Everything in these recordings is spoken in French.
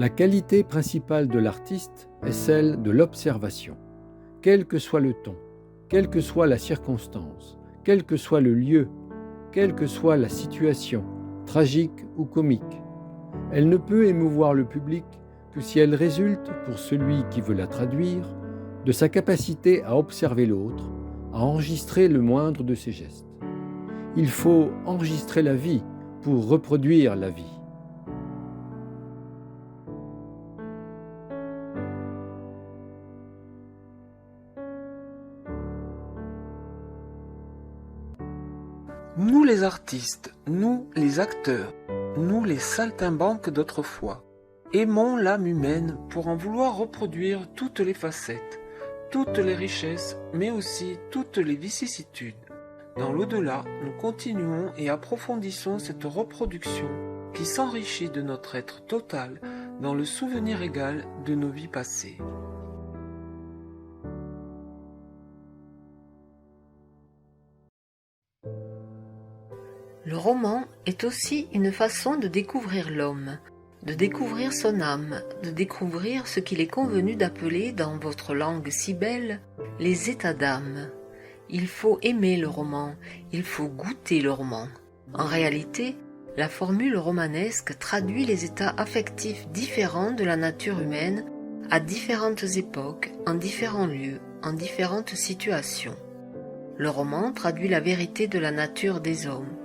La qualité principale de l'artiste est celle de l'observation. Quel que soit le ton, quelle que soit la circonstance, quel que soit le lieu, quelle que soit la situation, tragique ou comique, elle ne peut émouvoir le public que si elle résulte, pour celui qui veut la traduire, de sa capacité à observer l'autre, à enregistrer le moindre de ses gestes. Il faut enregistrer la vie pour reproduire la vie. Nous les artistes, nous les acteurs, nous les saltimbanques d'autrefois, aimons l'âme humaine pour en vouloir reproduire toutes les facettes, toutes les richesses, mais aussi toutes les vicissitudes. Dans l'au-delà, nous continuons et approfondissons cette reproduction qui s'enrichit de notre être total dans le souvenir égal de nos vies passées. Le roman est aussi une façon de découvrir l'homme, de découvrir son âme, de découvrir ce qu'il est convenu d'appeler dans votre langue si belle les états d'âme. Il faut aimer le roman, il faut goûter le roman. En réalité, la formule romanesque traduit les états affectifs différents de la nature humaine à différentes époques, en différents lieux, en différentes situations. Le roman traduit la vérité de la nature des hommes.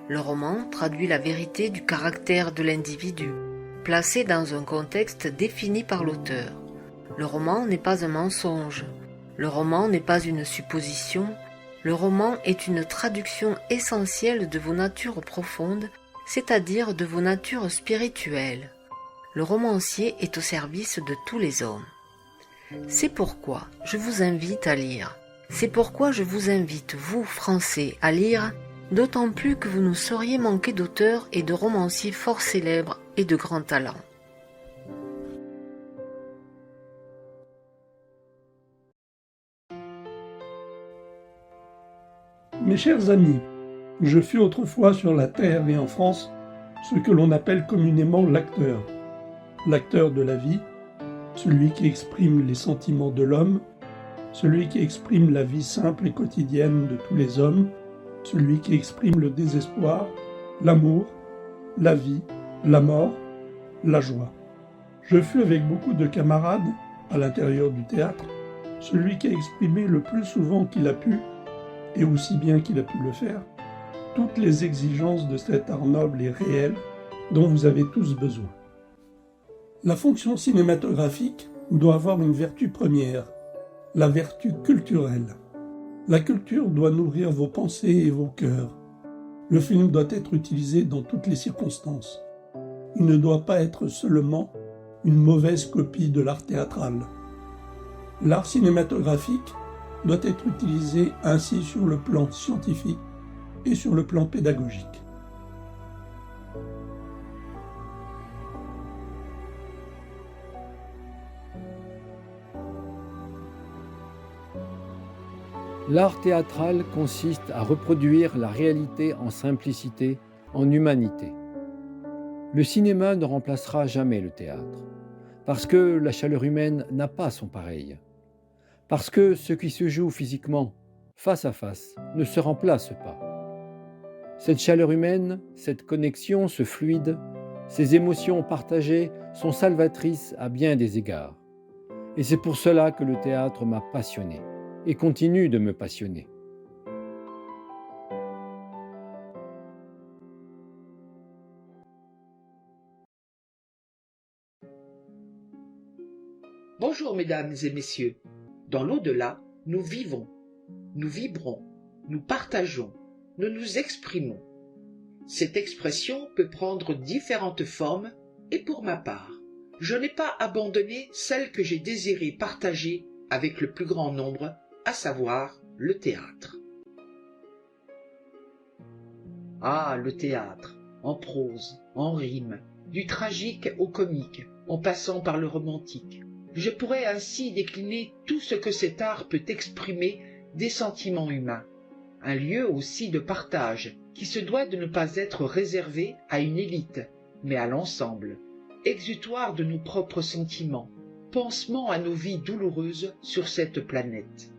Le roman traduit la vérité du caractère de l'individu, placé dans un contexte défini par l'auteur. Le roman n'est pas un mensonge, le roman n'est pas une supposition, le roman est une traduction essentielle de vos natures profondes, c'est-à-dire de vos natures spirituelles. Le romancier est au service de tous les hommes. C'est pourquoi je vous invite à lire. C'est pourquoi je vous invite, vous, Français, à lire, d'autant plus que vous ne sauriez manquer d'auteurs et de romanciers fort célèbres et de grands talents. Mes chers amis, je fus autrefois sur la terre et en France ce que l'on appelle communément l'acteur. L'acteur de la vie, celui qui exprime les sentiments de l'homme, celui qui exprime la vie simple et quotidienne de tous les hommes, celui qui exprime le désespoir, l'amour, la vie, la mort, la joie. Je fus avec beaucoup de camarades, à l'intérieur du théâtre, celui qui a exprimé le plus souvent qu'il a pu, et aussi bien qu'il a pu le faire, toutes les exigences de cet art noble et réel dont vous avez tous besoin. La fonction cinématographique doit avoir une vertu première, la vertu culturelle. La culture doit nourrir vos pensées et vos cœurs. Le film doit être utilisé dans toutes les circonstances. Il ne doit pas être seulement une mauvaise copie de l'art théâtral. L'art cinématographique doit être utilisé ainsi sur le plan scientifique et sur le plan pédagogique. L'art théâtral consiste à reproduire la réalité en simplicité, en humanité. Le cinéma ne remplacera jamais le théâtre, parce que la chaleur humaine n'a pas son pareil, parce que ce qui se joue physiquement, face à face, ne se remplace pas. Cette chaleur humaine, cette connexion, ce fluide, ces émotions partagées sont salvatrices à bien des égards. Et c'est pour cela que le théâtre m'a passionné et continue de me passionner. Bonjour mesdames et messieurs. Dans l'au-delà, nous vivons, nous vibrons, nous partageons, nous nous exprimons. Cette expression peut prendre différentes formes et pour ma part, je n'ai pas abandonné celle que j'ai désiré partager avec le plus grand nombre, à savoir le théâtre. Ah, le théâtre, en prose, en rime, du tragique au comique, en passant par le romantique. Je pourrais ainsi décliner tout ce que cet art peut exprimer des sentiments humains. Un lieu aussi de partage qui se doit de ne pas être réservé à une élite, mais à l'ensemble. exutoire de nos propres sentiments, pansement à nos vies douloureuses sur cette planète.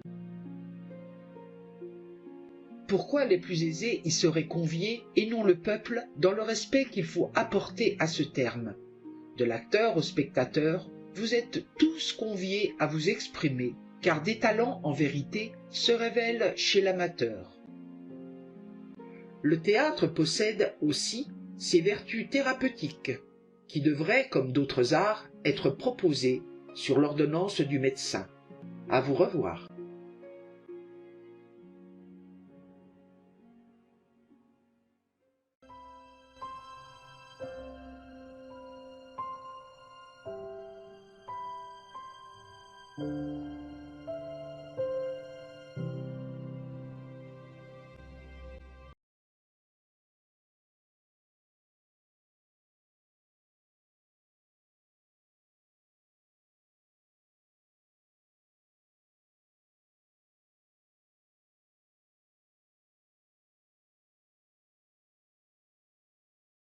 Pourquoi les plus aisés y seraient conviés et non le peuple, dans le respect qu'il faut apporter à ce terme? De l'acteur au spectateur, vous êtes tous conviés à vous exprimer, car des talents en vérité se révèlent chez l'amateur. Le théâtre possède aussi ses vertus thérapeutiques, qui devraient, comme d'autres arts, être proposées sur l'ordonnance du médecin. À vous revoir.